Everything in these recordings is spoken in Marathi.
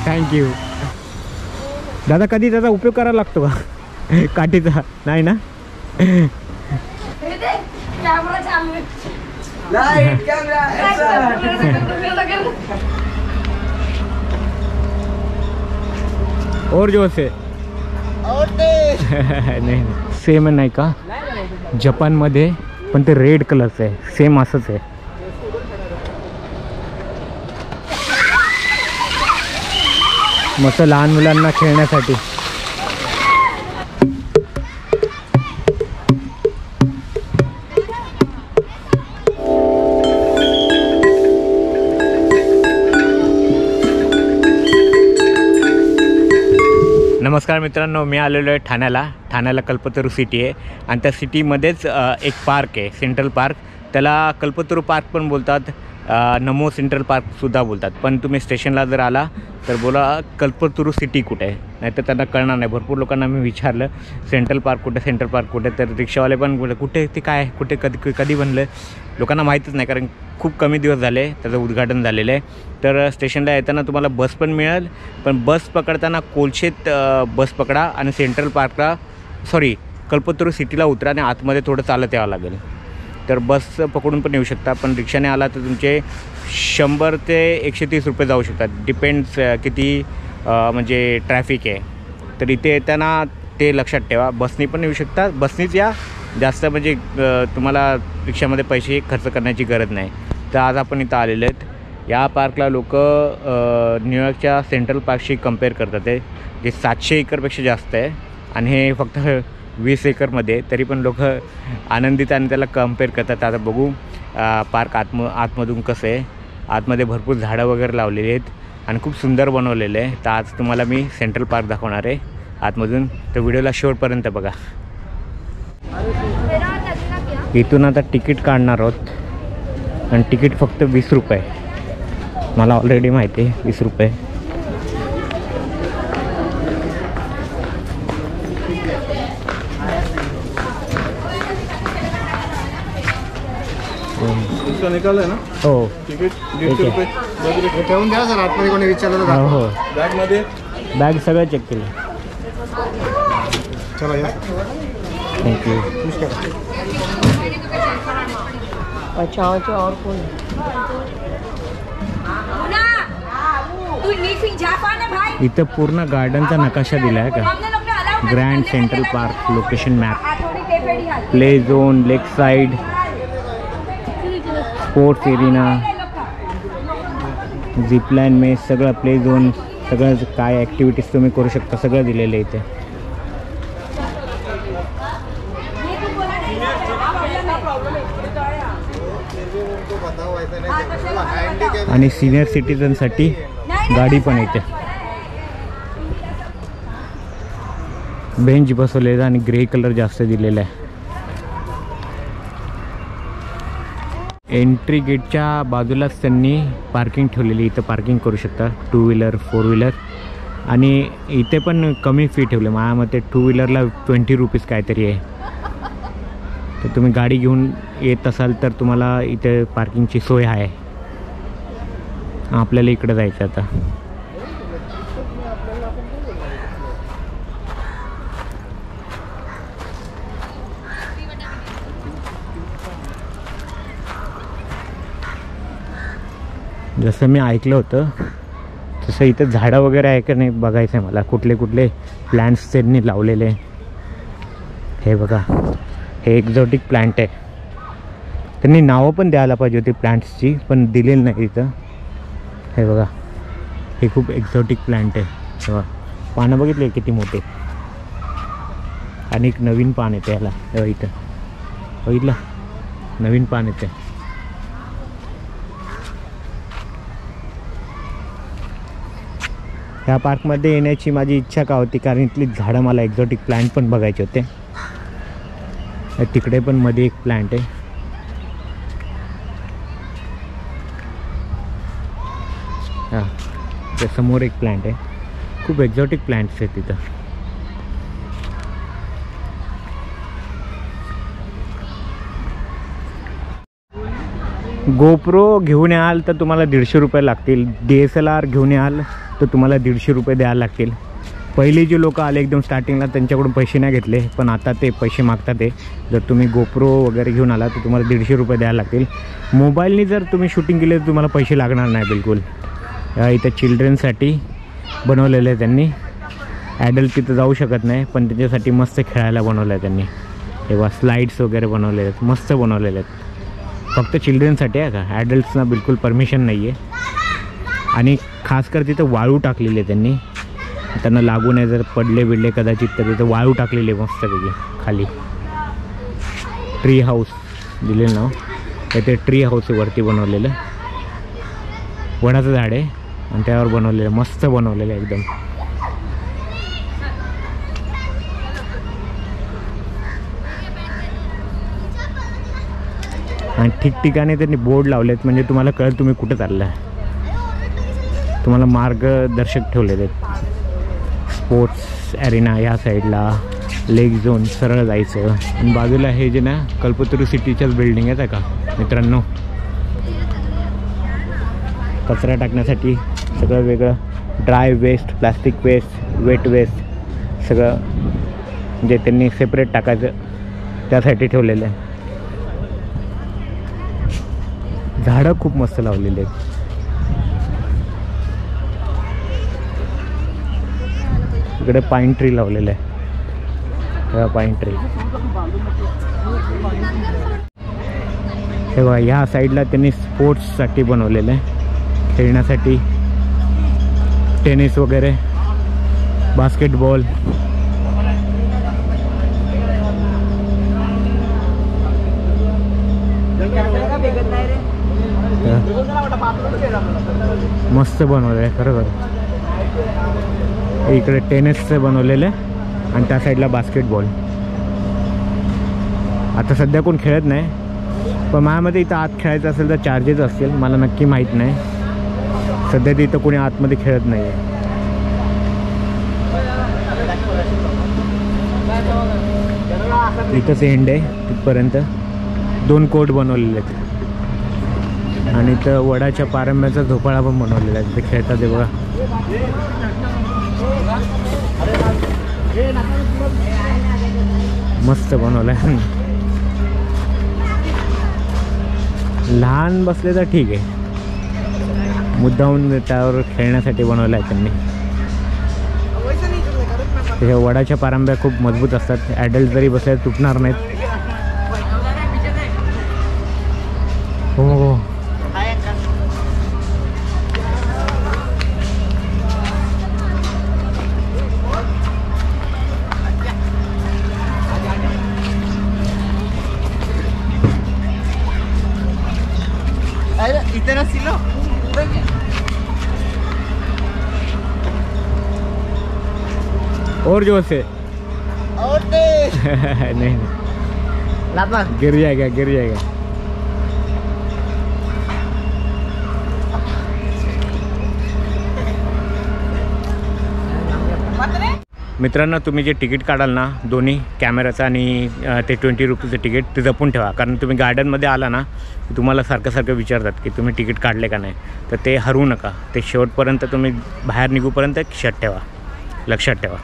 थँक्यू दादा. कधी त्याचा उपयोग करायला लागतो का काठीचा? नाही ना. और जोर से नाही सेम नाही का जपानमध्ये, पण ते रेड कलरचं आहे. सेम असंच आहे. मस्त लहान मुलांना खेळण्यासाठी. नमस्कार मित्रांनो, मी आलेलो आहे ठाण्याला कल्पतरू सिटी आहे आणि त्या सिटीमध्येच एक पार्क आहे, सेंट्रल पार्क. त्याला कल्पतरू पार्क पण बोलतात, नमो सेंट्रल पार्कसुद्धा बोलतात. पण तुम्ही स्टेशनला जर आला तर बोला कल्पतरू सिटी कुठे आहे, नाही तर त्यांना कळणार नाही. भरपूर लोकांना मी विचारलं सेंट्रल पार्क कुठे, तर रिक्षावाले पण बोलले कुठे ते काय कुठे कधी बनलं. लोकांना माहीतच नाही, कारण खूप कमी दिवस झाले त्याचं उद्घाटन झालेलं आहे. तर स्टेशनला येताना तुम्हाला बस पण मिळेल, पण बस पकडताना कोलशेत बस पकडा आणि सेंट्रल पार्कला कल्पतरू सिटीला उतरा आणि आतमध्ये थोडं चालत यावं लागेल. तर बस पकडून पण येऊ शकता, पण रिक्षाने आला तर तुमचे 100 ते 130 रुपये जाऊ शकतात. डिपेंड्स किती म्हणजे ट्रॅफिक आहे. तर इथे येताना ते लक्षात ठेवा. बसनी पण येऊ शकता, बसनीच या. जास्त म्हणजे तुम्हाला रिक्षामध्ये पैसे खर्च करण्याची गरज नाही. तर आज आपण इथं आलेले आहेत. या पार्कला लोक न्यूयॉर्कच्या सेंट्रल पार्कशी कम्पेअर करतात आहे, जे 700 एकरपेक्षा जास्त आहे आणि हे फक्त 20 एकरमध्ये. तरी पण लोक आनंदित आणि त्याला कम्पेअर करतात. आता बघू पार्क आतमधून कसं आहे. आतमध्ये भरपूर झाडं वगैरे लावलेली आहेत आणि खूप सुंदर बनवलेलं आहे. तर आज तुम्हाला मी सेंट्रल पार्क दाखवणार आहे आतमधून. तर व्हिडिओला शेवटपर्यंत बघा. इथून आता तिकीट काढणार आहोत आणि तिकीट फक्त 20 रुपये. मला ऑलरेडी माहिती आहे 20 रुपये. निकाल ना. हो तिकीट 150 रुपये ठेवून द्या सर. आतमध्ये कोणी विचारलं तर हो बॅगमध्ये बॅग सगळं चेक केलं. चला या. थँक्यू. अच्छा और कोण इथं पूर्ण गार्डनचा नकाशा दिला आहे का. Grand central park location map, play zone, lake side, sports arena, zipline mess, सगळं प्ले झोन, सगळं काय ॲक्टिव्हिटीज तुम्ही करू शकता सगळं दिलेलं आहे इथे. आणि सिनियर सिटीजनसाठी गाडी पण येते. बेंच बसवलेला आणि ग्रे कलर जास्त दिलेला आहे. एंट्री गेटच्या बाजूलाच त्यांनी पार्किंग ठेवलेली. इथं पार्किंग करू शकता 2 व्हीलर 4 व्हीलर. आणि इथे पण कमी फी ठेवले. माझ्या मते 2 व्हीलरला 20 रुपीज काहीतरी आहे. तर तुम्ही गाडी घेऊन येत असाल तर तुम्हाला इथे पार्किंगची सोय आहे. आपल्याला इकडं जायचं आता. जसं मी ऐकलं होतं तसं इथं झाडं वगैरे आहे का नाही बघायचं आहे मला. कुठले कुठले प्लांट्स त्यांनी लावलेले. हे बघा, हे एक्झॉटिक प्लांट आहे. त्यांनी नावं पण द्यायला पाहिजे होती प्लांट्सची, पण दिलेली नाही इथं. हे बघा, हे खूप एक्झॉटिक प्लांट आहे. तेव्हा पानं बघितले किती मोठे. आणि एक नवीन पान येते याला. तेव्हा इथं बघितलं, नवीन पान येते. ह्या पार्कमध्ये येण्याची माझी इच्छा का होती, कारण इथली झाडं मला एक्झॉटिक प्लांट पण बघायचे होते. तिकडे पण मध्ये एक प्लांट आहे. हां, त्या समोर एक प्लांट आहे. खूप एक्झॉटिक प्लांट्स आहेत तिथं. गोप्रो घेऊन याल तर तुम्हाला 150 रुपये लागतील. DSLR घेऊन याल तर तुम्हाला 150 रुपये द्यायला लागतील. पहिली जे लोक आले एकदम स्टार्टिंगला त्यांच्याकडून पैसे नाही घेतले, पण आता ते पैसे मागतात. ते जर तुम्ही गोप्रो वगैरे घेऊन आला तर तुम्हाला 150 रुपये द्यायला लागतील. मोबाईलनी जर तुम्ही शूटिंग केली तर तुम्हाला पैसे लागणार नाही बिलकुल. इथं चिल्ड्रनसाठी बनवलेलं आहे त्यांनी. ॲडल्ट तिथं जाऊ शकत नाही, पण त्याच्यासाठी मस्त खेळायला बनवलं आहे त्यांनी. तेव्हा स्लाईड्स वगैरे बनवलेले आहेत, मस्त बनवलेले आहेत. फक्त चिल्ड्रनसाठी आहे का, ॲडल्ट्सना बिलकुल परमिशन नाही आहे. आणि खासकर तिथं वाळू टाकलेली आहे त्यांनी, त्यांना लागू नये जर पडले बिडले कदाचित तर तिथं वाळू टाकलेली आहे मस्तपैकी खाली. ट्री हाऊस दिलेलं नाव, ते ट्री हाऊस वरती बनवलेलं. वडाचं झाड आहे आणि त्यावर बनवलेलं, मस्त बनवलेलं एकदम. आणि ठिकठिकाणी त्यांनी बोर्ड लावलेत, म्हणजे तुम्हाला कळेल तुम्ही कुठं चाललं आहे. तुम्हाला मार्गदर्शक ठेवलेले आहेत. स्पोर्ट्स ॲरेना या साईडला, लेक झोन सरळ जायचं. आणि बाजूला हे जे ना कल्पतरू सिटीच्याच बिल्डिंग आहेत का मित्रांनो. कचरा टाकण्यासाठी सगळं वेगळं, dry waste, plastic waste, wet waste सगळं जे त्यांनी सेपरेट टाकायचं त्यासाठी ठेवलेलं आहे. झाडं खूप मस्त लावलेली आहेत. इकडे पाईन ट्री लावलेलं आहे, पाईन ट्री. तेव्हा ह्या साईडला त्यांनी स्पोर्ट्ससाठी बनवलेलं आहे, खेळण्यासाठी. टेनिस वगैरे, बास्केटबॉल. मस्त बनवलं आहे खरं खरं. इकडे टेनिसचं बनवलेलं आहे आणि त्या साईडला बास्केटबॉल. आता सध्या कोण खेळत नाही, पण माझ्यामध्ये इथं आत खेळायचं असेल तर चार्जेस असतील, मला नक्की माहीत नाही. सध्या तर इथं कोणी आतमध्ये खेळत नाही आहे. इथंच एंड आहे, तिथपर्यंत 2 कोर्ट बनवलेले आहेत. आणि इथं वडाच्या पारंब्याचा झोपाळा पण बनवलेला आहे, तिथे खेळतात ते बघा. मस्त बनवलं आहे. लहान बसले तर ठीक आहे, मुद्दाहून त्यावर खेळण्यासाठी बनवलं आहे त्यांनी. हे वडाच्या पारंब्या खूप मजबूत असतात, ॲडल्ट जरी बसले तुटणार नाहीत. हो हो. और जोर से नहीं गिर जाएगा, गिर जाएगा. मित्रांनो, तुम्ही जे तिकीट काढाल ना, दोन्ही कॅमेराचं आणि ते 20 रुपीचं तिकीट, ते जपून ठेवा. कारण तुम्ही गार्डनमध्ये आला ना, तुम्हाला सारखं सारखं विचारतात की तुम्ही तिकीट काढले का नाही. तर ते हरवू नका, ते शेवटपर्यंत तुम्ही बाहेर निघूपर्यंत खिशात ठेवा, लक्षात ठेवा.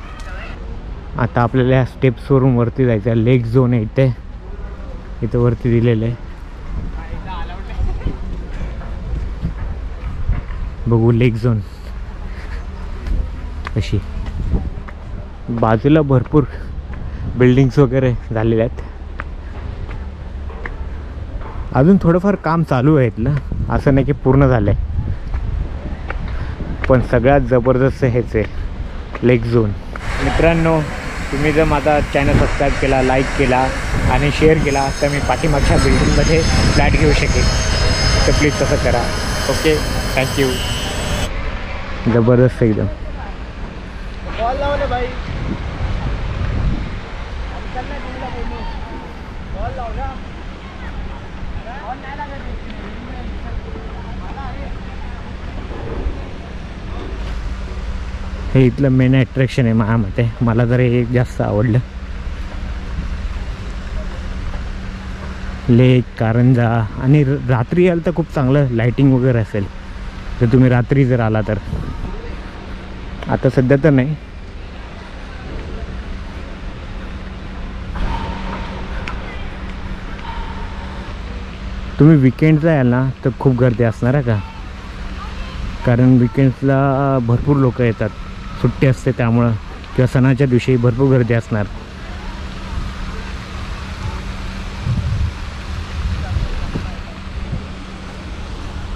आता आपल्याला ह्या स्टेप्सवरून वरती जायचं आहे. लेक झोन आहे इथे, इथं वरती दिलेलं आहे. बघू लेक झोन कशी. बाजूला भरपूर बिल्डिंग्स वगैरे झालेल्या आहेत. अजून थोडंफार काम चालू आहे इथलं, असं नाही की पूर्ण झालं आहे. पण सगळ्यात जबरदस्त हेच आहे लेक झोन. मित्रांनो, तुम्ही जर माझा चॅनल सबस्क्राईब केला, लाईक केला आणि शेअर केला तर मी पाठीमागच्या बिल्डिंगमध्ये फ्लॅट घेऊ शकेन. तर प्लीज तसं करा. Okay, thank you. जबरदस्त एकदम. हे इथलं मेन अट्रॅक्शन आहे माझ्यामते. मला जर हे जास्त आवडलं. लेक, कारंजा. आणि रात्री याल तर खूप चांगलं लाईटिंग वगैरे असेल, जर तुम्ही रात्री जर आला तर. आता सध्या तर नाही. तुम्ही विकेंडला याल ना तर खूप गर्दी असणार आहे का, कारण विकेंड्सला भरपूर लोक येतात, सुट्टी असते त्यामुळं, किंवा सणाच्या दिवशी भरपूर गर्दी असणार.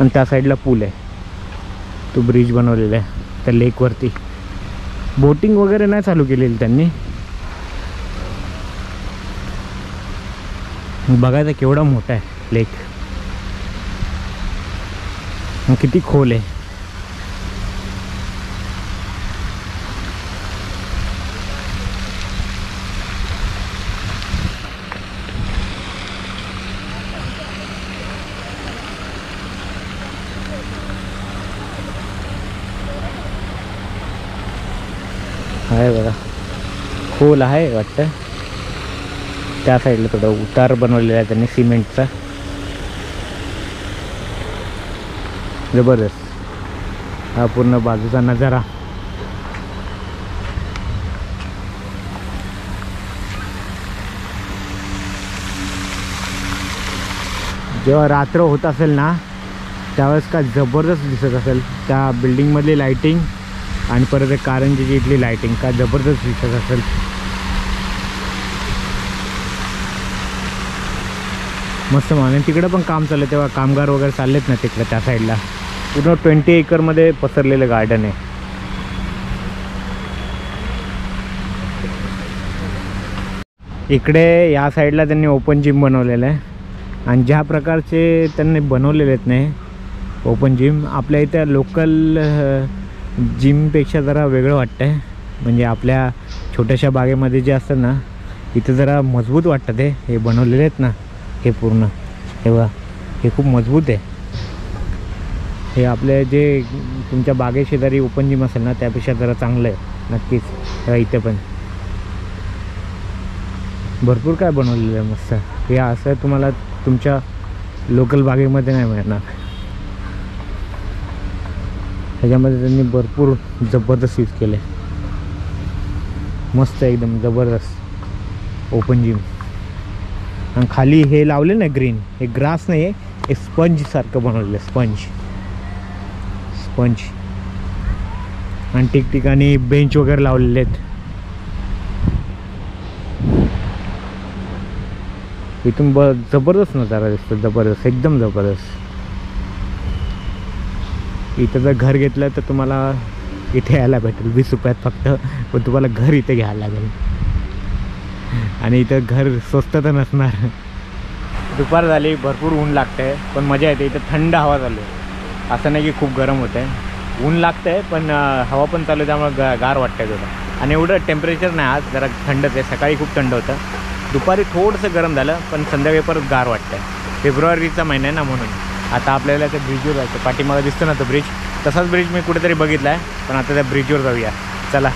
आणि त्या साईडला पूल आहे, तो ब्रिज बनवलेला आहे त्या लेकवरती. बोटिंग वगैरे नाही चालू केलेली त्यांनी. बघायचं केवढा मोठा आहे लेक, किती खोल आहे. आहे बघा, खोल आहे वाटतं. त्या साईडला थोडं उतार बनवलेला आहे त्यांनी सिमेंटचा. जबरदस्त हा पूर्ण बाजूचा नजारा. जेव्हा रात्र होत असेल ना त्यावेळेस का जबरदस्त दिसत असेल. त्या बिल्डिंगमधली लाईटिंग आणि परत कारंजीची इथली लाईटिंग का जबरदस्त दिसत असेल. मस्त आणि तिकडं पण काम चाललं, तेव्हा कामगार वगैरे चाललेत ना तिकडं त्या साईडला. पूर्ण 20 एकरमध्ये पसरलेलं गार्डन आहे. इकडे या साईडला त्यांनी ओपन जिम बनवलेलं आहे. आणि ज्या प्रकारचे त्यांनी बनवलेले आहेत नाही ओपन जिम, आपल्या इथं लोकल जिमपेक्षा जरा वेगळं वाटतं आहे. म्हणजे आपल्या छोट्याशा बागेमध्ये जे असतं ना, इथं जरा मजबूत वाटतं ते. हे बनवलेले आहेत ना हे पूर्ण, हे बघा हे खूप मजबूत आहे. हे आपले जे तुमच्या बागेशेजारी ओपन जिम असेल ना त्यापेक्षा जरा चांगलं आहे नक्कीच. तेव्हा इथे पण भरपूर काय बनवलेलं आहे मस्त. हे असं तुम्हाला तुमच्या लोकल बागेमध्ये नाही मिळणार. ह्याच्यामध्ये त्यांनी भरपूर जबरदस्त यूज केलं आहे. मस्त एकदम जबरदस्त ओपन जिम. आणि खाली हे लावले ना ग्रीन, हे ग्रास नाही आहे, हे स्पंज सारखं बनवलेलं आहे. स्पंज आणि ठिकठिकाणी बेंच वगैरे लावलेले आहेत. इथून जबरदस्त नजारा दिसतो, जबरदस्त एकदम जबरदस्त. इथं जर घर घेतलं तर तुम्हाला इथे यायला भेटेल 20 रुपयात फक्त, पण तुम्हाला घर इथे घ्यायला लागेल. आणि इथं घर स्वस्त तर नसणार. दुपार झाली, भरपूर ऊन लागतं आहे, पण मजा येते. इथं थंड हवा चालू आहे, असं नाही की खूप गरम होतं आहे. ऊन लागतं आहे पण हवा पण चालू आहे, त्यामुळे गार वाटतं आहे थोडं. आणि एवढं टेम्परेचर नाही आज, जरा थंडच आहे. सकाळी खूप थंड होतं, दुपारी थोडंसं गरम झालं, पण संध्याकाळी परत गार वाटतं आहे. फेब्रुवारीचा महिना आहे ना म्हणून. आता आपल्याला त्या ब्रिजवर जायचं, पाठीमागं दिसतं ना तो ब्रिज, तसाच ब्रिज मी कुठेतरी बघितला आहे. पण आता त्या ब्रिजवर जाऊया चला.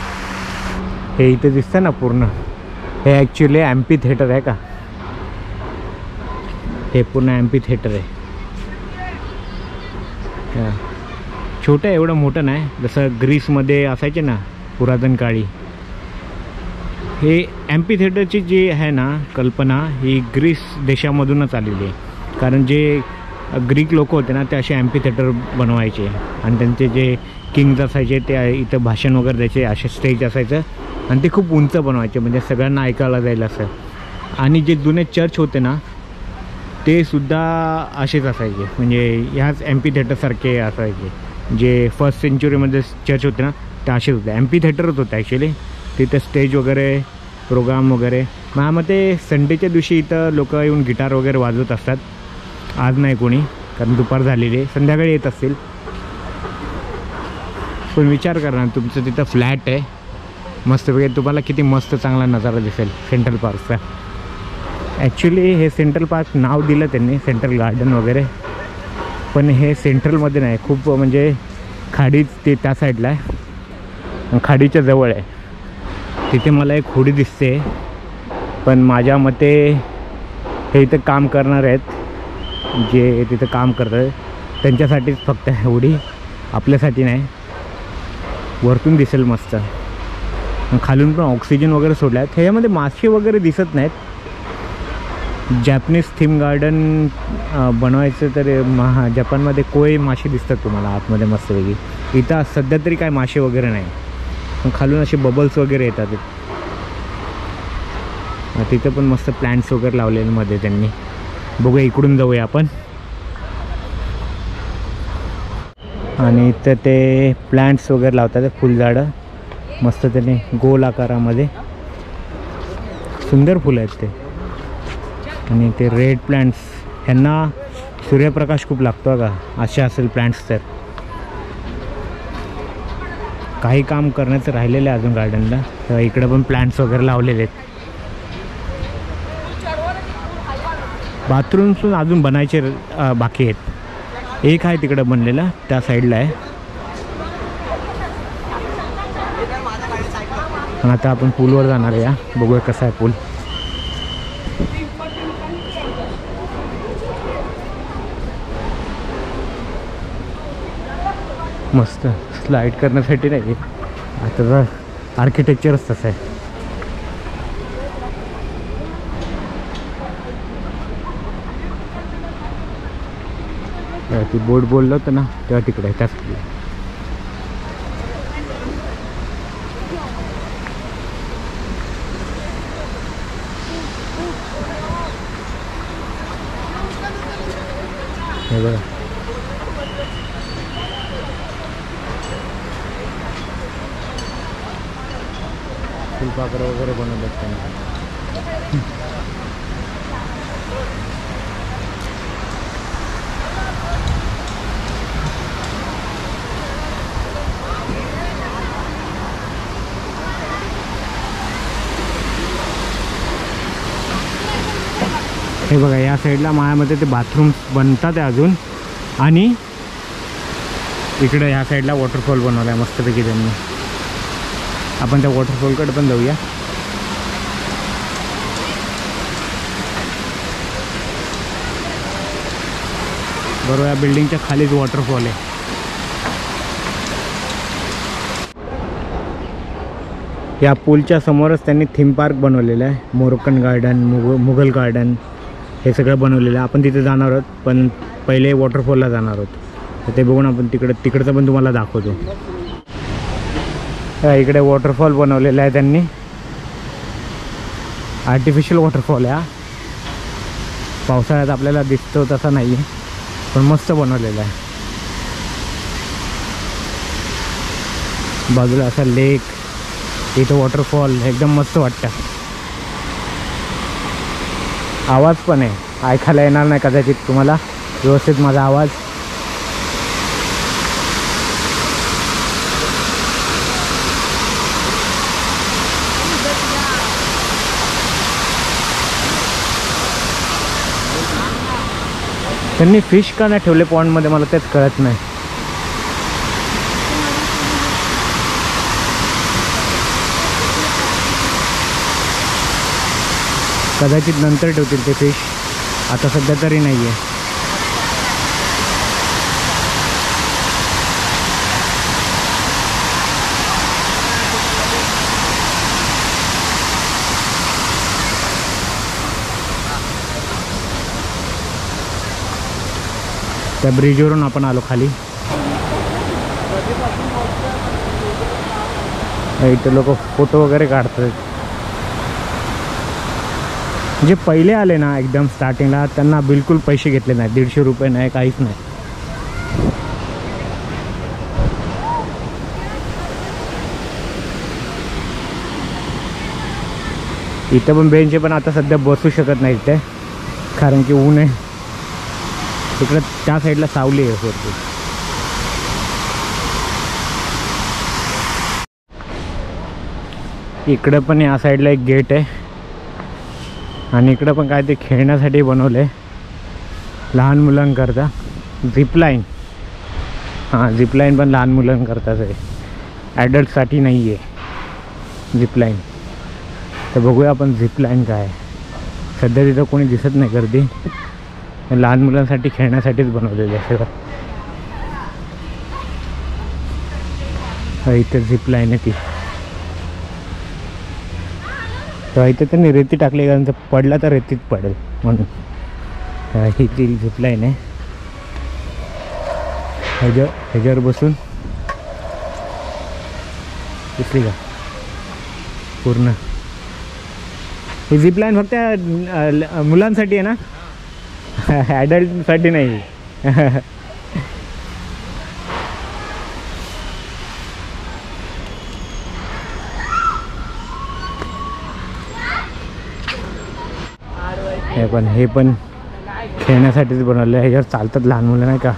हे इथे दिसतं ना पूर्ण, हे ॲक्च्युली एम्पी थिएटर आहे का. हे पूर्ण एम्पी थिएटर आहे. छोटं आहे, एवढं मोठं नाही. जसं ग्रीसमध्ये असायचे ना पुरातन काळी. हे एम्पी थिएटरची जी आहे ना कल्पना, ही ग्रीस देशामधूनच आलेली आहे. कारण जे ग्रीक लोक होते ना ते असे एम्पी थिएटर बनवायचे. आणि त्यांचे जे किंग्ज असायचे ते इथं भाषण वगैरे द्यायचे, असे स्टेज असायचं. आणि ते खूप उंच बनवायचे, म्हणजे सगळ्यांना ऐकायला जाईल असं. आणि जे जुने चर्च होते ना ते सुद्धा असेच असायचे, म्हणजे ह्याच एम्पी थिएटरसारखे असायचे. जे फर्स्ट सेंचुरीमध्ये चर्च होते ना ते असेच होते, एम्पी थिएटरच होते ॲक्च्युली. तिथे स्टेज वगैरे, प्रोग्राम वगैरे. माझ्या मते संडेच्या दिवशी इथं लोक येऊन गिटार वगैरे वाजवत असतात. आज नाही कोणी, कारण दुपार झालेली आहे, संध्याकाळी येत असतील. पण विचार करा ना, तुमचं तिथं फ्लॅट आहे मस्तपैकी, तुम्हाला किती मस्त चांगला नजारा दिसेल सेंट्रल पार्कचा. ॲक्च्युली हे सेंट्रल पार्क नाव दिलं त्यांनी सेंट्रल गार्डन वगैरे, पण हे सेंट्रलमध्ये नाही, खूप म्हणजे खाडीच ते त्या साईडला आहे, खाडीच्या जवळ आहे. तिथे मला एक होडी दिसते, पण माझ्या मते हे इथं काम करणार आहेत, जे तिथं काम करतात त्यांच्यासाठीच फक्त होडी, आपल्यासाठी नाही. वरतून दिसेल मस्त. आणि खालून पण ऑक्सिजन वगैरे सोडलं आहे. ह्याच्यामध्ये मासे वगैरे दिसत नाहीत. जॅपनीज थीम गार्डन बनवायचं तर जपानमध्ये कोई मासे दिसतात तुम्हाला आतमध्ये मस्तपैकी. इथं सध्या तरी काय मासे वगैरे नाही, पण खालून असे बबल्स वगैरे येतात. तिथं पण मस्त प्लांट्स वगैरे लावलेले मध्ये त्यांनी. बघूया इकडून जाऊया आपण. आणि इथं ते प्लांट्स वगैरे लावतात, फुलझाडं मस्त त्याने गोल आकारामध्ये. सुंदर फुलं आहेत ते. आणि ते रेड प्लांट्स, ह्यांना सूर्यप्रकाश खूप लागतो का, असे असेल प्लांट्स. तर काही काम करण्याचं राहिलेलं आहे अजून गार्डनला. तर इकडे पण प्लांट्स वगैरे लावलेले आहेत. बाथरूम्स अजून बनायचे बाकी आहेत. एक आहे तिकडं बनलेला, त्या साईडला आहे. आणि आता आपण पूलवर जाणार आहे. बघूया कसा आहे पूल. मस्त स्लाईड करण्यासाठी नाही, आता आर्किटेक्चरच तसं आहे. ती बोट बोललो होतं ना तेव्हा तिकडे आहे त्याच. हे बघा फुलपाखरं वगैरे बनवतात त्यांनी. हे बघा या साईडला मायामध्ये ते बाथरूम्स बनतात आहे अजून. आणि इकडे ह्या साईडला वॉटरफॉल बनवला आहे मस्तपैकी त्यांनी. आपण त्या वॉटरफॉलकडे पण जाऊया. बरोबर या बिल्डिंगच्या खालीच वॉटरफॉल आहे. या पूलच्या समोरच त्यांनी थीम पार्क बनवलेलं आहे. मोरोक्कन गार्डन, मुघल गार्डन हे सगळं बनवलेलं आहे. आपण तिथे जाणार आहोत, पण पहिले वॉटरफॉलला जाणार आहोत. तर ते बघून आपण तिकडचं पण तुम्हाला दाखवतो. इकडे वॉटरफॉल बनवलेला आहे त्यांनी. आर्टिफिशियल वॉटरफॉल आहे. पावसाळ्यात आपल्याला दिसतो तसा नाही आहे, पण मस्त बनवलेला आहे. बाजूला असा लेक, इथं वॉटरफॉल एकदम मस्त वाटतं. आवाज पण आहे, ऐकायला येणार नाही कदाचित तुम्हाला व्यवस्थित माझा आवाज. त्यांनी फिश का नाही ठेवले पॉन्डमध्ये मला तेच कळत नाही. कदाचित नंतर ठेवतील ते फिश, आता सध्या तरी नाही आहे. त्या ब्रिजवरून आपण आलो खाली. इथे लोक फोटो वगैरे काढतात. जे पहिले आले ना एकदम स्टार्टिंगला त्यांना बिलकुल पैसे घेतले नाही. 150 रुपये नाही, काहीच नाही. इथं पण बेंच आहे, पण आता सध्या बसू शकत नाही इथे कारण की ऊन आहे. तिकडे त्या साईडला सावली आहे भरपूर. इकडं पण या साईडला एक गेट आहे. आणि इकडं पण काय ते खेळण्यासाठी बनवलं आहे लहान मुलांकरता. झिपलाईन, हां झिपलाईन पण लहान मुलांकरताच आहे, ॲडल्टसाठी नाही आहे झिपलाईन. तर बघूया आपण झिपलाईन काय आहे. सध्या तिथं कोणी दिसत नाही गर्दी. लहान मुलांसाठी खेळण्यासाठीच बनवलेले आहे सगळं. इथे झिप लाईन आहे ती. तर इथे त्यांनी रेती टाकली कारण पडला तर रेतीत पडेल म्हणून. ही ती झिप लाईन आहे. ह्याच्यावर बसून दिसली का पूर्ण. ही झिप लाईन फक्त मुलांसाठी आहे ना, ॲडल्टसाठी नाही. हे पण खेळण्यासाठीच बनवलं आहे. ह्याच्यावर चालतात लहान मुलं नाही का.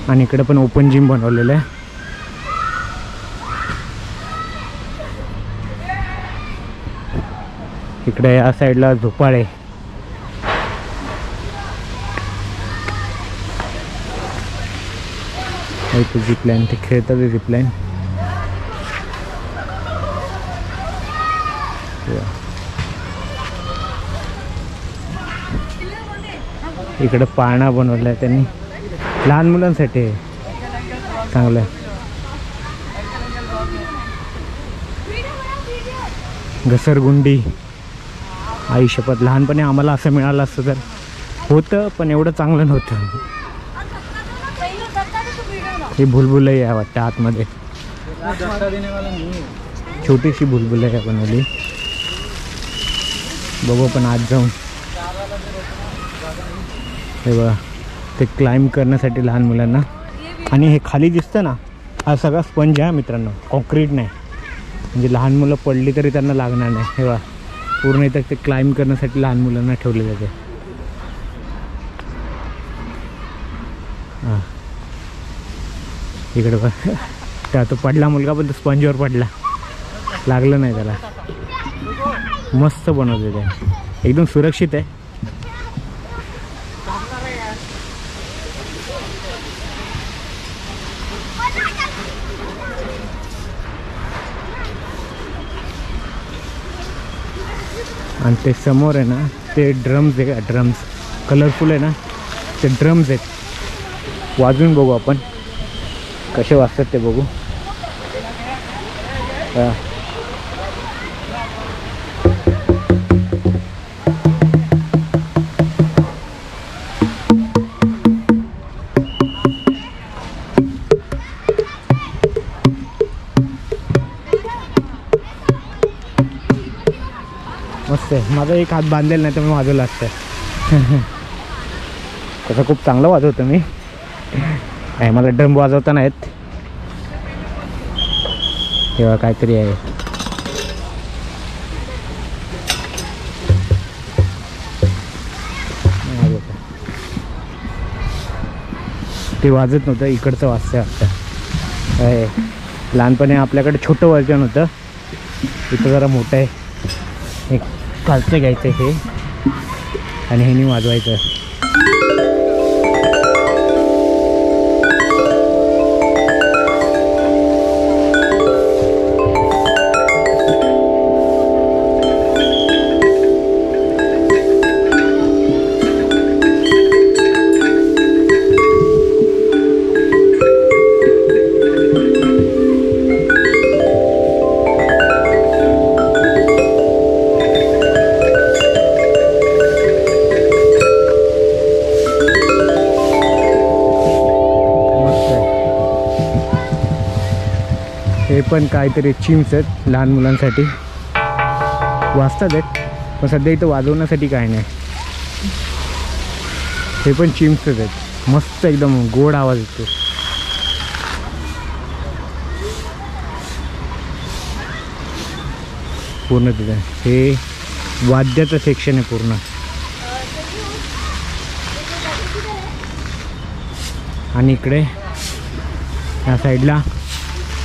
आणि इकडे पण ओपन जिम बनवलेलं आहे. इकडे या साईडला झोपाळे. इथे झिपलाईन ते खेळतात झिपलाईन. इकडे पाळणा बनवला आहे त्यांनी लहान मुलांसाठी. चांगलं आहे. घसरगुंडी. आई शपथ लहानपणी आम्हाला असं मिळालं असतं तर होतं, पण एवढं चांगलं नव्हतं. ही भुलभुलई आहे वाटतं आतमध्ये. छोटीशी भुलभुलई बनवली. बघू पण आत जाऊन. हे बघा ते क्लाइंब करण्यासाठी लहान मुलांना. आणि हे खाली दिसतं ना, हा सगळा स्पंज आहे मित्रांनो, कॉन्क्रीट नाही. म्हणजे लहान मुलं पडली तरी त्यांना लागणार नाही. हे बघा पूर्ण इथं ते क्लाइंब करण्यासाठी लहान मुलांना ठेवले जाते. हां इकडे बघ त्या तो पडला मुलगा, पण तो स्पंजवर पडला, लागलं नाही त्याला. मस्त बनवते ते, एकदम सुरक्षित आहे. आणि ते समोर आहे ना ते ड्रम्स आहे. ड्रम्स कलरफुल आहे ना, ते ड्रम्स आहेत. वाजवून बघू आपण कसे वाजतात ते बघू. मस्त आहे. माझा एक हात बांधलेला नाही तर मी वाजवलं असतं. तसं खूप चांगलं वाजवतो मी. काय मला ड्रम वाजवता नाहीत. तेव्हा काहीतरी आहे. ते वाजत नव्हतं, इकडचं वाजतं वाटतं. लहानपणी आपल्याकडे छोटं वर्जन होतं, इथं जरा मोठं आहे. एक खालचं घ्यायचं हे आणि ह्यानी वाजवायचं. हे पण काहीतरी चिम्स आहेत लहान मुलांसाठी. वाजतात आहेत पण सध्या इथं वाजवण्यासाठी काय नाही. हे पण चिम्सच आहेत. मस्त एकदम गोड आवाज येतो. पूर्ण तिथं हे वाद्याचं सेक्शन आहे पूर्ण. आणि इकडे या साईडला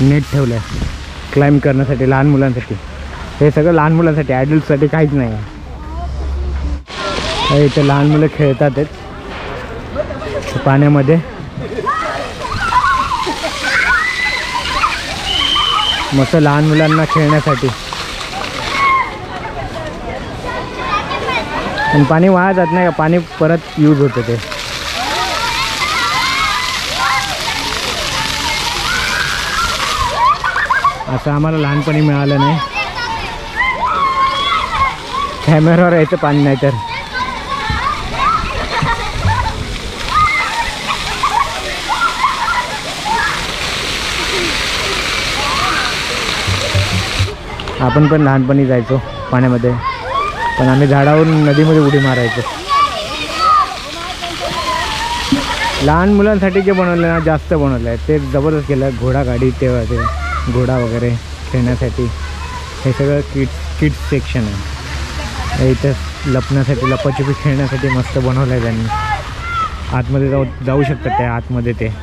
नेट ठेवलं आहे क्लाइंब करण्यासाठी लहान मुलांसाठी. हे सगळं लहान मुलांसाठी, ॲडल्टसाठी काहीच नाही आहे. इथे लहान मुलं खेळतात आहेत पाण्यामध्ये. मस्त लहान मुलांना खेळण्यासाठी. आणि पाणी वाया जात नाही का, पाणी परत यूज होतं ते. असं आम्हाला लहानपणी मिळालं नाही. कॅमेऱ्यावर यायचं पाणी नाही तर. आपण पण लहानपणी जायचो पाण्यामध्ये, पण आम्ही झाडावरून नदीमध्ये उडी मारायचो. लहान मुलांसाठी जे बनवलं ना जास्त बनवलं आहे ते जबरदस्त केलं. घोडागाडी तेव्हा ते घोडा वगैरे खेळण्यासाठी हे सगळं किड्स सेक्शन आहे. इथं लपण्यासाठी लपाछुपी खेळण्यासाठी मस्त बनवलं आहे त्यांनी. आतमध्ये जाऊ शकतात त्या आतमध्ये ते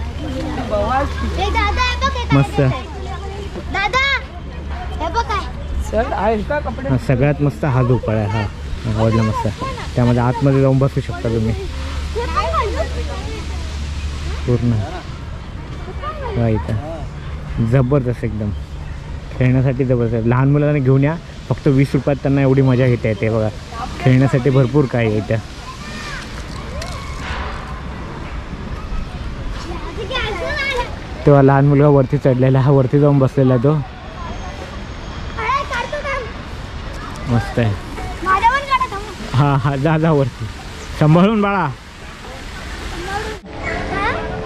मस्त. हा सगळ्यात मस्त हा झोपाळा आहे. हा आवडला मस्त. त्यामध्ये आतमध्ये जाऊन बसू शकता तुम्ही पूर्ण. हा इथं जबरदस्त एकदम खेळण्यासाठी जबरदस्त. लहान मुलांना घेऊन या, फक्त 20 रुपयात त्यांना एवढी मजा घेता येते बघा. खेळण्यासाठी भरपूर काय आहे इथं. तेव्हा लहान मुलगा वरती चढलेला, हा वरती जाऊन बसलेला तो मस्त आहे. हा हा जा वरती, सांभाळून बाळा.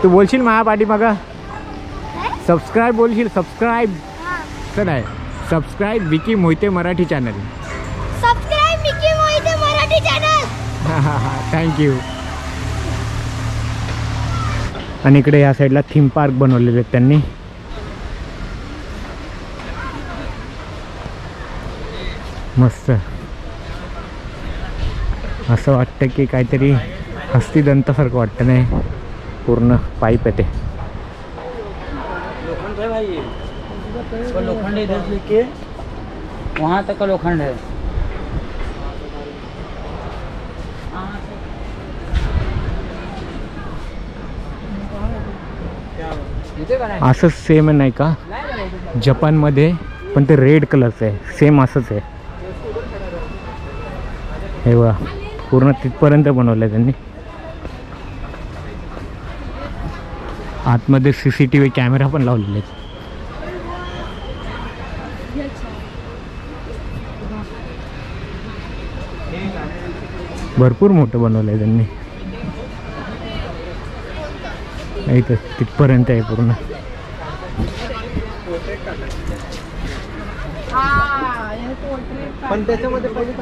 तू बोलशील माझ्या पाठीमागं सबस्क्राईब बोलशील? सबस्क्राईब तर आहे. Subscribe Vicky Mohite Marathi channel. Subscribe Vicky Mohite Marathi channel. हा थँक्यू. आणि इकडे या साईडला थीम पार्क बनवलेले आहेत त्यांनी. मस्त असं वाटतं की काहीतरी हस्तिदंतासारखं वाटतं. नाही, पूर्ण पाईप आहे ते. लोखंड है भाई, वो लोखंड इधर से लेके वहाँ तक का लोखंड है. असंच सेम आहे नाही का जपानमध्ये, पण ते रेड कलरचं आहे. सेम असंच आहे हे बघा. पूर्ण तिथपर्यंत बनवलं आहे त्यांनी. आतमध्ये CCTV कॅमेरा पण लावलेले आहेत. भरपूर मोठं बनवलं आहे त्यांनी. इथं तिथपर्यंत आहे पूर्ण. पण त्याच्यामध्ये पाहिजे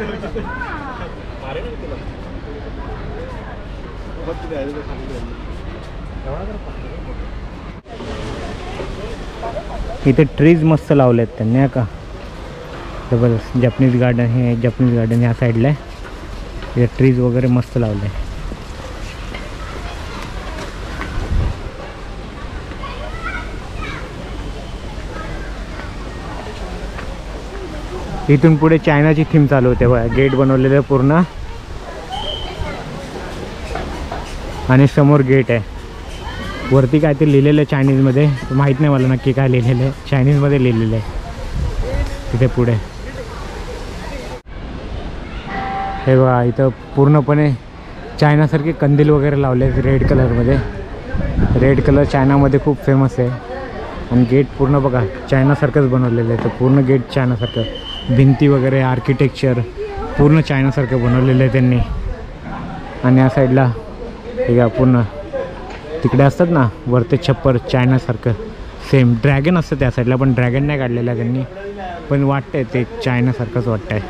इथे ट्रीज मस्त लावले आहेत त्यांनी का जबरदस्त. जपनीज गार्डन हे जपनीज गार्डन ह्या साईडला आहे. इथे ट्रीज वगैरे मस्त लावले आहे. इथून पुढे चायनाची थीम चालू होते बघा. गेट बनवलेलं पूर्ण आणि समोर गेट आहे. वरती काय ते लिहिलेलं आहे चायनीजमध्ये, माहीत नाही मला नक्की काय लिहिलेलं आहे. चायनीजमध्ये लिहिलेलं आहे तिथे पुढे. हे बघा इथं पूर्णपणे चायनासारखे कंदील वगैरे लावले आहेत रेड कलरमध्ये. रेड कलर चायनामध्ये खूप फेमस आहे. आणि गेट पूर्ण बघा चायनासारखंच बनवलेलं आहे. तर पूर्ण गेट चायनासारखं, भिंती वगैरे आर्किटेक्चर पूर्ण चायनासारखं बनवलेलं आहे त्यांनी. आणि या साईडला हे का पूर्ण तिकडे असतात ना वरते छप्पर चायनासारखं सेम ड्रॅगन असतं त्या साईडला, पण ड्रॅगन नाही काढलेला त्यांनी. पण वाटतंय ते चायनासारखंच वाटतंय.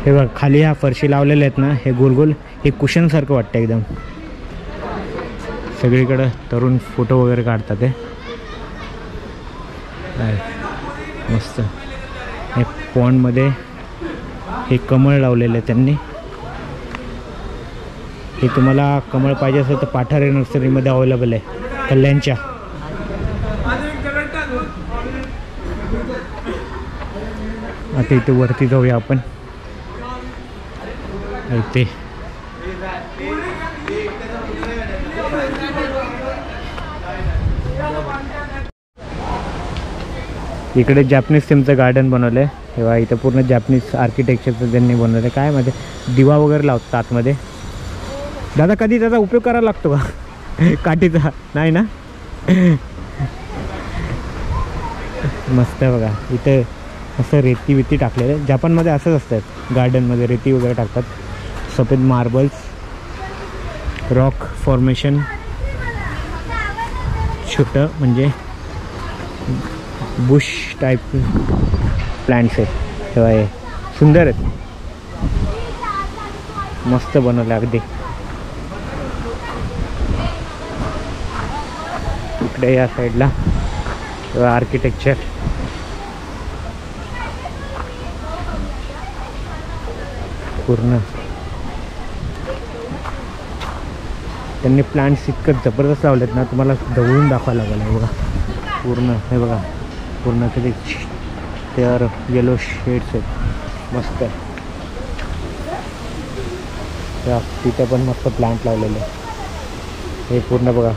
हे बघ खाली ह्या फरशी लावलेल्या आहेत ना, हे गोल गोल, हे कुशनसारखं वाटतं एकदम. सगळीकडं तरुण फोटो वगैरे काढतात ते मस्त. हे पॉन्डमध्ये हे कमळ लावलेलं आहे त्यांनी. हे तुम्हाला कमळ पाहिजे असेल तर पाठारे नर्सरीमध्ये अवेलेबल आहे कल्याणच्या. आता इथे वरती जाऊया आपण. इथे इकडे जॅपनीज थीमचं गार्डन बनवलं आहे. तेव्हा इथं पूर्ण जॅपनीज आर्किटेक्चरचं त्यांनी बनवलं आहे. काय मध्ये दिवा वगैरे लावतात आतमध्ये. दादा कधी त्याचा उपयोग करायला लागतो का काठीचा? नाही ना. मस्त आहे बघा. इथं असं रेती बिती टाकलेलं आहे. जपानमध्ये असंच असतात, गार्डनमध्ये रेती वगैरे टाकतात. सफेद मार्बल्स, रॉक फॉर्मेशन, छोटं म्हणजे बुश टाईप प्लांट्स आहेत. तेव्हा हे सुंदर आहेत, मस्त बनवलं अगदी. इकडे या साईडला तेव्हा आर्किटेक्चर पूर्ण त्यांनी प्लांट्स इतकं जबरदस्त लावलेत ना, तुम्हाला जवळून दाखवायला लागेल. बघा पूर्ण, हे बघा पूर्ण किती तयार येलो शेड्स आहेत, मस्त आहे. तिथं पण मस्त प्लांट लावलेले आहे. हे पूर्ण बघा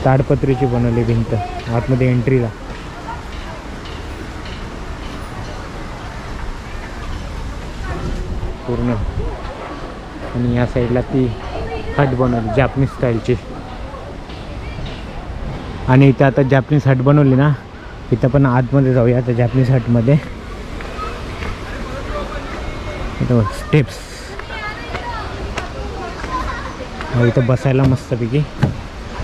ताडपत्रीची बनवली भिंत आतमध्ये एंट्रीला. पूर्ण. आणि या साईडला ती हट बनवली जॅपनीज स्टाईलची. आणि इथं आता जॅपनीज हट बनवली ना, इथं पण आतमध्ये जाऊया आता जॅपनीज हटमध्ये. इथं स्टेप्स, इथं बसायला मस्तपैकी.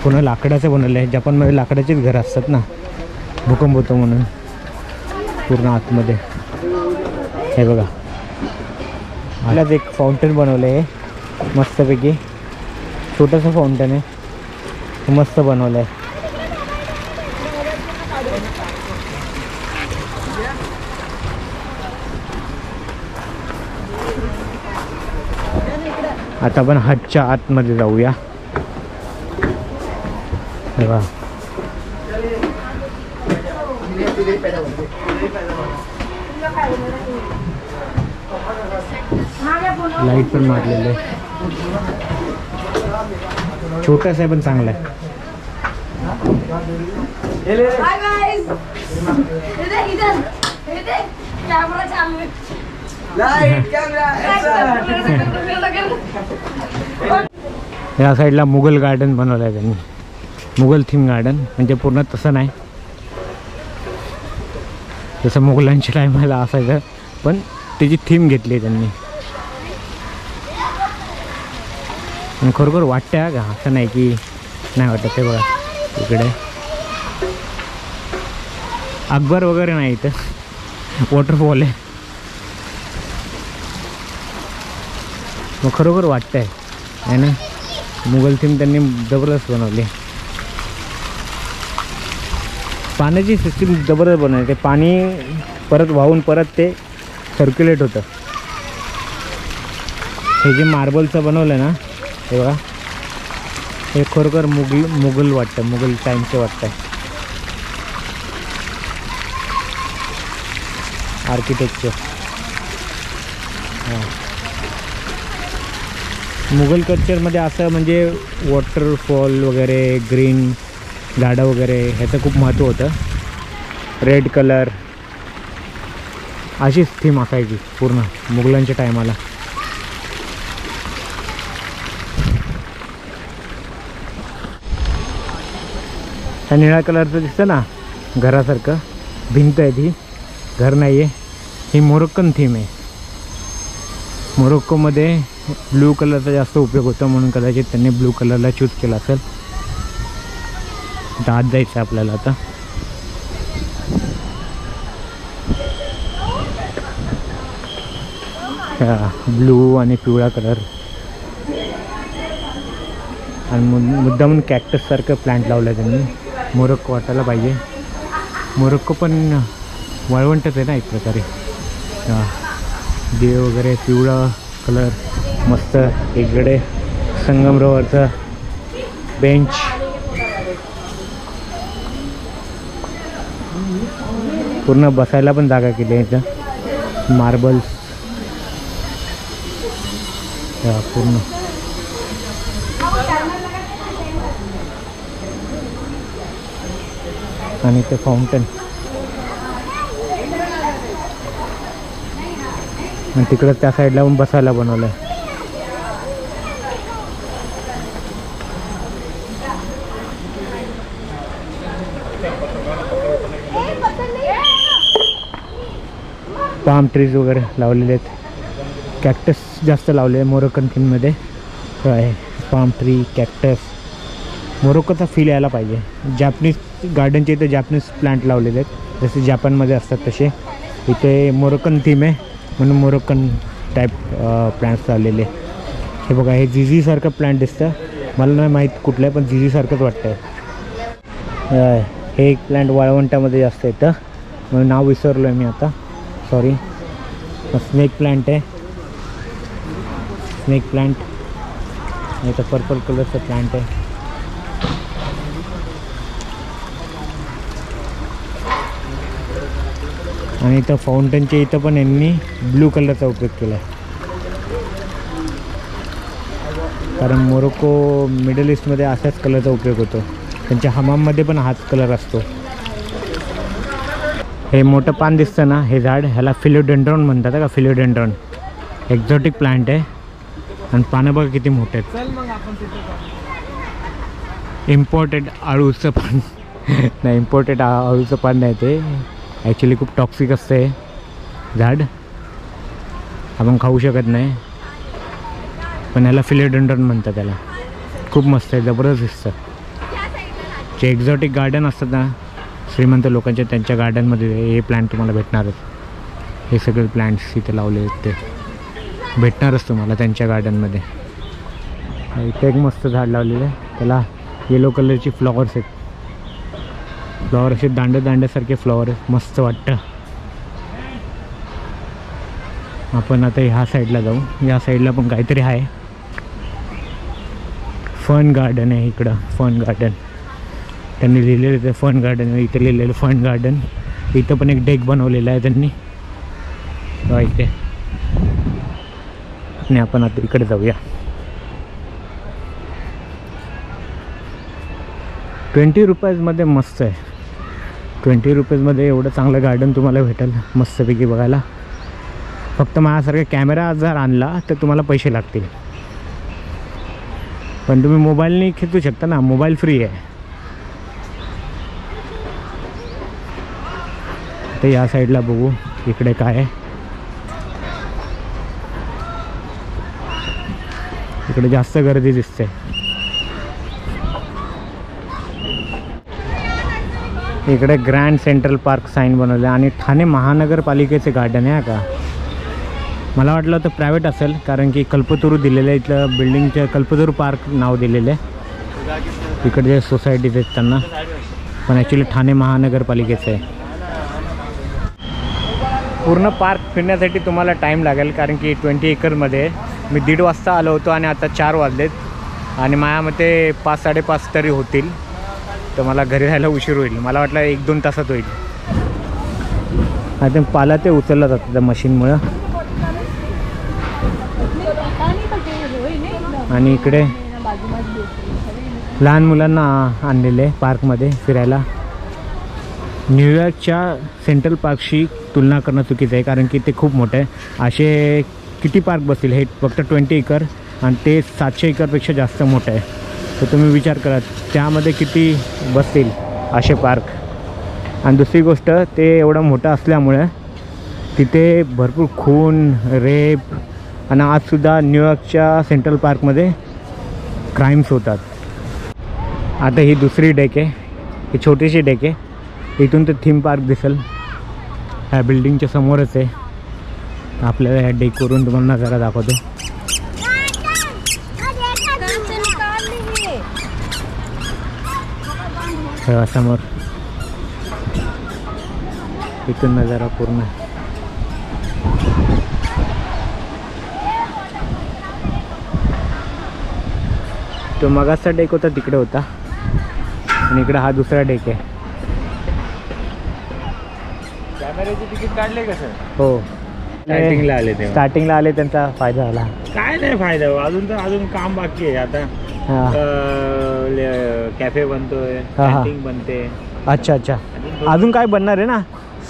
पुन्हा लाकडाचं बनवलं आहे. जपानमध्ये लाकडाचीच घरं असतात ना, भूकंप होतो म्हणून. पूर्ण आतमध्ये हे बघा. आपल्याच एक फाउंटन बनवलं आहे मस्तपैकी, छोटंसं फाउंटन आहे, मस्त बनवलं आहे. आता आपण हटच्या आतमध्ये जाऊया. बघा लाईट पण मारलेलं आहे. छोटंसं आहे पण चांगलं आहे. हाय गाइस, इधर कैमरा चालू है. लाइट कैमरा या साईडला मुघल गार्डन बनवलं आहे त्यांनी. मुघल थीम गार्डन म्हणजे पूर्ण तसं नाही, जसं मुघलांच्या टायमाला असायचं, पण त्याची थीम घेतली आहे त्यांनी. आणि खरोखर वाटतं का, असं नाही की नाही वाटत. ते बघा इकडे अकबर वगैरे नाही, इथं वॉटरफॉल आहे. मग खरोखर वाटतं आहे ना, मुघल थीम त्यांनी जबरदस्त बनवली. पाण्याची सिस्टीम जबरदस्त बनवली. ते पाणी परत वाहून परत ते सर्क्युलेट होतं. हे जे मार्बलचं बनवलं ना, हे बघा, हे खरोखर मुघल वाटतं, मुघल टाईमचं वाटतं आर्किटेक्चर. हां, मुघल कल्चरमध्ये असं म्हणजे वॉटरफॉल वगैरे, ग्रीन झाडं वगैरे ह्याचं खूप महत्त्व होतं. रेड कलर अशीच थीम असायची पूर्ण मुघलांच्या टायमाला. ह्या निळ्या कलरचं दिसतं ना घरासारखं, भिंत आहे ती, घर नाही आहे. ही मोरोक्कन थीम आहे. मोरोक्कोमध्ये ब्लू कलरचा जास्त उपयोग होतो म्हणून कदाचित त्यांनी ब्लू कलरला चूज केला असेल. आत जायचं आपल्याला आता. ब्लू आणि पिवळा कलर आणि मुद्दामून कॅक्टससारखं प्लांट लावलं आहे त्यांनी. मोरोक्को वाटायला पाहिजे. मोरोक्को पण वाळवंटच आहे ना एक प्रकारे. दिवे वगैरे, पिवळा कलर मस्त. इकडे संगमरवरचा बेंच, पूर्ण बसायला पण जागा केली आहे इथं. मार्बल्स पूर्ण. आणि ते फाउंटन आणि तिकडं त्या साईडला पण बसायला बनवलं आहे. पाम ट्रीज वगैरे लावलेले आहेत. कॅक्टस जास्त लावले आहे मोरोकन थीममध्ये आहे. पाम ट्री, कॅक्टस, मोरोकोचा फील यायला पाहिजे. जॅपनीज गार्डनचे इथे जॅपनीज प्लांट लावलेले आहेत जसे जपानमध्ये असतात तसे. इथे मोरोकन थीम आहे म्हणून मोरोकन टाईप प्लांट्स लावलेले. हे बघा, हे झिझीसारखं प्लांट दिसतं. मला नाही माहीत कुठलं आहे पण झिझीसारखंच वाटतं आहे. हे एक प्लांट वाळवंटामध्ये जास्त येतं म्हणून नाव विसरलो आहे मी आता, सॉरी. स्नेक प्लांट आहे, स्नेक प्लांट. इथं पर्पल कलरचं प्लांट आहे. आणि इथं फाउंटनच्या इथं पण यांनी ब्लू कलरचा उपयोग केला आहे कारण मोरोको मिडल ईस्टमध्ये अशाच कलरचा उपयोग होतो. त्यांच्या हमाममध्ये पण हाच कलर असतो. हे मोठं पान दिसतं ना, हे झाड, ह्याला फिलोडेंड्रॉन म्हणतात का. फिलोडेंड्रॉन एक्झॉटिक प्लांट आहे आणि पानं बघा किती मोठे आहेत. इम्पोर्टेड आळूचं पान नाही, इम्पोर्टेड आळूचं पान नाही, ते ॲक्च्युली खूप टॉक्सिक असतं हे झाड, आपण खाऊ शकत नाही. पण ह्याला फिलोडेंड्रॉन म्हणतात. त्याला खूप मस्त आहे, जबरदस्त दिसतं. जे एक्झॉटिक गार्डन असतात ना श्रीमंत लोकांच्या, त्यांच्या गार्डनमध्ये हे प्लांट तुम्हाला भेटणारच. हे सगळे प्लांट्स इथे लावले आहेत ते भेटणारच तुम्हाला त्यांच्या गार्डनमध्ये. इथे एक मस्त झाड लावलेलं आहे, त्याला येलो कलरची फ्लॉवर्स आहेत. फ्लॉवर असे दांड्यासारखे फ्लॉवर आहेत, मस्त वाटतं. आपण आता ह्या साईडला जाऊ. या साईडला पण काहीतरी आहे. फन गार्डन आहे इकडं, फन गार्डन त्यांनी लिहिलेलं आहे. फन गार्डन इथे लिहिलेलं फन गार्डन. इथं पण एक डेक बनवलेला आहे त्यांनी इथे. आणि आपण आता इकडे जाऊया. 20 रुपयाजमध्ये मस्त आहे. 20 रुपीजमध्ये एवढं चांगलं गार्डन तुम्हाला भेटेल मस्तपैकी बघायला. फक्त माझ्यासारखा कॅमेरा जर आणला तर तुम्हाला पैसे लागतील, पण तुम्ही मोबाईलने खेचू शकता ना, मोबाईल फ्री आहे. तर या साईडला बघू इकडे काय आहे. इकडे जास्त गर्दी दिसते. इकडे ग्रँड सेंट्रल पार्क साईन बनवलं आणि ठाणे महानगरपालिकेचे गार्डन आहे का. मला वाटलं होतं प्रायव्हेट असेल कारण की कल्पतरू दिलेलं आहे. इथलं बिल्डिंगचं कल्पतरू पार्क नाव दिलेलं आहे. इकडे जे सोसायटीज आहेत त्यांना, पण ॲक्च्युली ठाणे महानगरपालिकेचं आहे. पूर्ण पार्क फिरण्यासाठी तुम्हाला टाईम लागेल कारण की 20 एकरमध्ये मी 1:30 वाजता आलो होतो आणि आता 4 वाजलेत आणि माझ्या मते 5-5:30 तरी होतील. तर मला घरी राहायला उशीर होईल. मला वाटलं 1-2 तासात होईल. आता पाला ते उचललं जातं त्या मशीनमुळं. आणि इकडे लहान मुलांना आणलेले पार्कमध्ये फिरायला. न्यूयॉर्कच्या सेंट्रल पार्कशी तुलना करणं चुकीचं आहे कारण की ते खूप मोठं आहे. असे किती पार्क बसतील. हे फक्त 20 एकर आणि ते 700 एकरपेक्षा जास्त मोठं आहे. तर तुम्ही विचार करा त्यामध्ये किती बसतील असे पार्क. आणि दुसरी गोष्ट, ते एवढं मोठं असल्यामुळे तिथे भरपूर खून, रेप आणि आजसुद्धा न्यूयॉर्कच्या सेंट्रल पार्कमध्ये क्राईम्स होतात. आता ही दुसरी डेक आहे, ही छोटीशी डेक आहे. इथून ते थीम पार्क दिसेल, ह्या बिल्डिंगच्या समोरच आहे. आपल्याला ह्या डेकवरून तुम्हाला नजारा दाखवतो. समोर इथून नजारा पूर्ण. तो मगाचा डेक होता तिकडे होता आणि इकडे हा दुसरा डेक आहे. कॅमेऱ्याचे तिकीट काढले का सर? हो, स्टार्टिंगला आले ते. स्टार्टिंगला आले त्यांचा फायदा झाला. काय नाही फायदा, अजून काम बाकी आहे. आता कॅफे बनतोय, कॅन्टीन बनते. अच्छा, अजून काय बनणार आहे ना.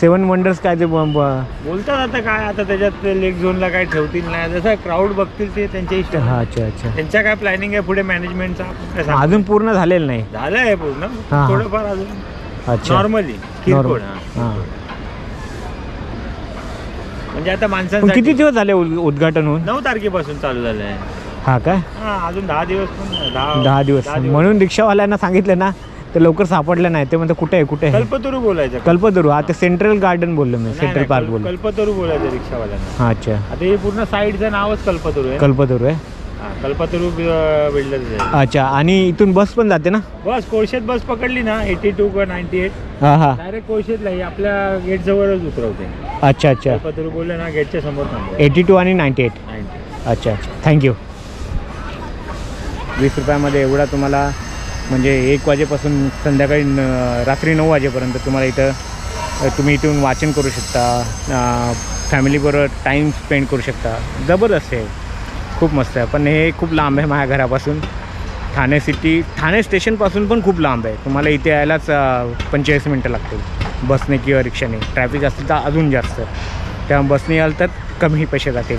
सेवन वंडर्स काय ते बोलतात आता काय, आता त्याच्यात लेक झोनला काय ठेवतील नाही, जसं क्राऊड बघतील ते त्यांच्या इष्ट. हा अच्छा अच्छा. त्यांच्या काय प्लॅनिंग आहे पुढे मॅनेजमेंटचा काय सांगू? अजून पूर्ण झालेलं नाही. झालंय पूर्ण, हा. थोडंफार अजून अच्छा नॉर्मली किरकोळ. हां. म्हणजे आता पण माणसांसाठी किती दिवस झाले उद्घाटन होऊन? 9 तारखेपासून चालू झालंय. हा काय? हा अजून 10 दिवस पण नाही. 10 दिवस. म्हणून रिक्षावाल्यांना सांगितलं ना ते लवकर सापडलं नाही. ते म्हणतात कुठे आहे कुठे आहे? कल्पतरू बोलायचं. कल्पतरू. हा ते सेंट्रल गार्डन बोललो मी, सेंट्रल पार्क बोललो. कल्पतरू बोलायचं रिक्षावाल्यांना. हा अच्छा. आता हे पूर्ण साईडचं नावच कल्पतरू आहे. कल्पतरू आहे. हा, कल्पतरू बिल्डर्स आहे. अच्छा. आणि इथून बस पण जाते ना? बस कोळशेत बस पकडली ना 82 का 98 हा हा. डायरेक्ट कोळशेतला ही आपल्या गेट जवळच उतरवते. अच्छा अच्छा. कल्पतरू बोलले ना गेटच्या समोर थांबव. 82 आणि 98. 90. अच्छा अच्छा. थँक्यू. 20 रुपयामध्ये एवढा तुम्हाला म्हणजे 1 वाजेपासून संध्याकाळी रात्री 9 वाजेपर्यंत तुम्हाला इथं तुम्ही इथून वाचन करू शकता, फॅमिलीबरोबर टाईम स्पेंड करू शकता. जबरदस्त आहे, खूप मस्त आहे. पण हे खूप लांब आहे माझ्या घरापासून. ठाणे सिटी, ठाणे स्टेशनपासून पण खूप लांब आहे. तुम्हाला इथे यायलाच 45 मिनटं लागतील बसने किंवा रिक्षाने. ट्रॅफिक असेल तर अजून जास्त. तेव्हा बसने याल तर कमी पैसे जातील,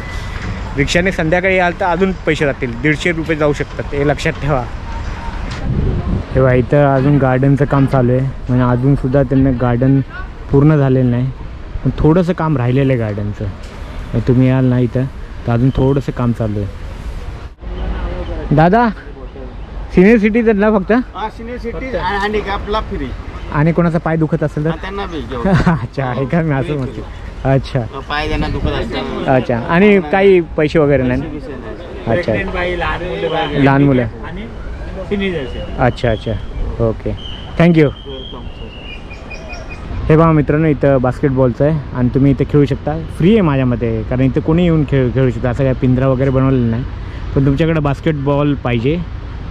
रिक्षाने संध्याकाळी याल तर अजून पैसे जातील. 150 रुपये जाऊ शकतात, हे लक्षात ठेवा. तेव्हा इथं अजून गार्डनचं काम चालू आहे. म्हणजे अजूनसुद्धा त्यांना गार्डन पूर्ण झालेलं नाही, पण थोडंसं काम राहिलेलं आहे गार्डनचं. तुम्ही याल ना इथं तर अजून थोडंसं काम चालू आहे. दादा सिनियर सिटीजन ना फक्त? सिनियर सिटी आणि आपला फ्री. आणि कोणाचा पाय दुखत असेल तर? त्यांना अच्छा आहे का? मी असं म्हणते. अच्छा पाय त्यांना दुखत असतात. अच्छा. आणि काही पैसे वगैरे नाही? अच्छा. लहान मुलं. अच्छा अच्छा. Okay, thank you. हे बघा मित्रांनो, इथं बास्केटबॉलचं आहे आणि तुम्ही इथे खेळू शकता. फ्री आहे माझ्यामध्ये, कारण इथं कोणी येऊन खेळू शकता. असं काय पिंजरा वगैरे बनवलेलं नाही. पण तुमच्याकडे बास्केटबॉल पाहिजे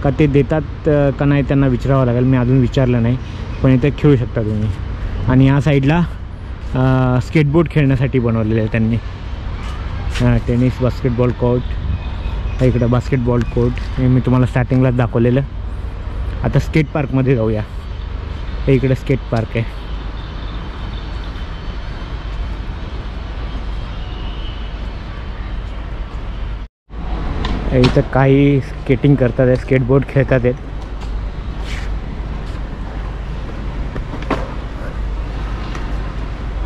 का ते देतात का नाही त्यांना विचारावं लागेल. मी अजून विचारलं नाही, पण इथे खेळू शकता तुम्ही. आणि या साईडला स्केटबोर्ड खेळण्यासाठी बनवलेलं आहे त्यांनी. टेनिस बास्केटबॉल कोर्ट, इकडं बास्केटबॉल कोर्ट हे मी तुम्हाला स्टार्टिंगलाच दाखवलेलं. आता स्केट पार्कमध्ये जाऊया. हे इकडे स्केट पार्क आहे. इथं काही स्केटिंग करतात आहे, स्केटबोर्ड खेळतात आहेत.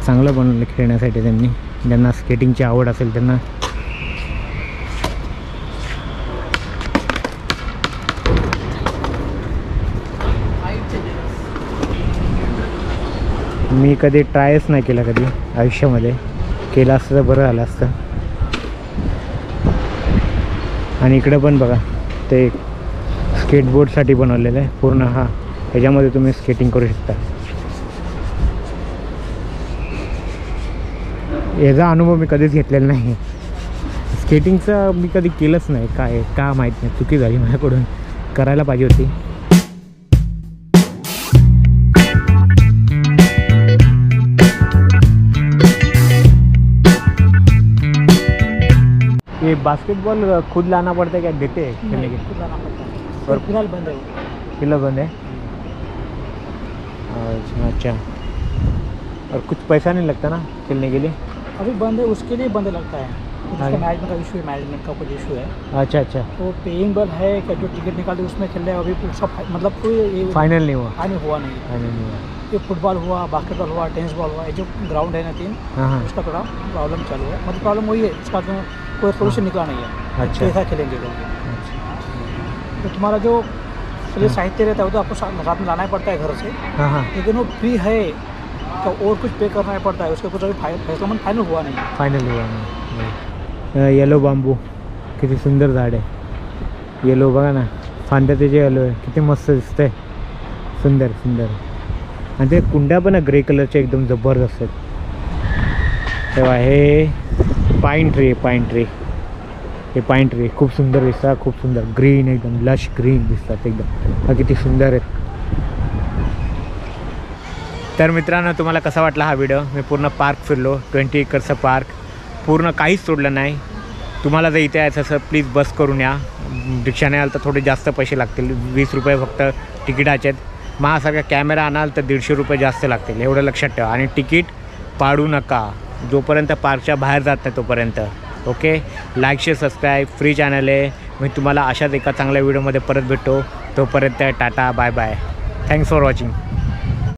चांगलं बनवलं खेळण्यासाठी त्यांनी. ज्यांना स्केटिंगची आवड असेल त्यांना. मी कधी ट्रायच नाही केला कधी आयुष्यामध्ये. केलं असतं तर बरं झालं असतं. आणि इकडे पण बघा ते स्केटबोर्डसाठी बनवलेलं आहे पूर्ण. हा ह्याच्यामध्ये तुम्ही स्केटिंग करू शकता. याचा अनुभव मी कधीच घेतलेला नाही. स्केटिंगचं मी कधी केलंच नाही. काय का माहीत नाही, चुकी झाली माझ्याकडून. करायला पाहिजे होती. ये बास्केटबॉल खुद लाना पड़ता है क्या? देते हैं खेलने के? खुद लाना पड़ता है और फिलहाल बंद है वो। फिलहाल बंद है। अच्छा, और कुछ पैसा नहीं लगता ना खेलने के लिए? अभी बंद है, उसके लिए बंद लगता है। उसका मैनेजमेंट का इशू है, मैनेजमेंट का कुछ इशू है। अच्छा अच्छा, तो पेइंग बल है क्या जो टिकट निकालते उसमें खेल रहे हैं अभी उसका मतलब कोई फाइनल नहीं हुआ? फाइनल हुआ नहीं। फाइनल नहीं हुआ। ये फुटबॉल हुआ, बास्केटबॉल हुआ, टेनिस बॉल हुआ, ये जो ग्राउंड है ना 3 हाँ उसका थोड़ा प्रॉब्लम चालू है। मतलब प्रॉब्लम वही है, उसका तो कोई सोल्यूशन निकला नहीं है। अच्छा। कैसा खेलेंगे लोग? अच्छा। तो तुम्हारा जो चलिए साहित्य रहता है वो तो आपको साथ में लाना ही पड़ता है घर से, हाँ हाँ, लेकिन वो फ्री है तो और कुछ पे करना ही पड़ता है। उसके कुछ अभी फैसला फाइनल हुआ नहीं है। फायनल हुआ नाही. येलो बांबू, किती सुंदर झाड आहे. येलो बघा ना, फांद्या त्याचे येलो आहे, किती मस्त दिसतंय. सुंदर सुंदर. आणि ते कुंड्या पण ग्रे कलरच्या एकदम जबरदस्त आहेत. तेव्हा हे पाईन ट्री आहे, पाईन ट्री. हे पाईन ट्री खूप सुंदर दिसतात, खूप सुंदर ग्रीन, एकदम लश ग्रीन दिसतात एकदम. हा किती सुंदर आहेत. तर मित्रांनो, तुम्हाला कसा वाटला हा व्हिडिओ? मी पूर्ण पार्क फिरलो, 20 एकरचं पार्क, पूर्ण काहीच सोडलं नाही. तुम्हाला जर इथे यायचं असं प्लीज बस करून या. रिक्षाने आलं तर थोडे जास्त पैसे लागतील, 20 रुपये फक्त तिकिटाचे आहेत. माझ्यासारखा कॅमेरा आणाल तर 150 रुपये जास्त लागतील, एवढं लक्षात ठेवा. आणि तिकीट पाडू नका जोपर्यंत पार्कच्या बाहेर जात नाही तोपर्यंत. Okay, like share subscribe, free channel आहे. मी तुम्हाला अशाच एका चांगल्या व्हिडिओमध्ये परत भेटतो. तोपर्यंत tata, bye bye. Thanks for watching.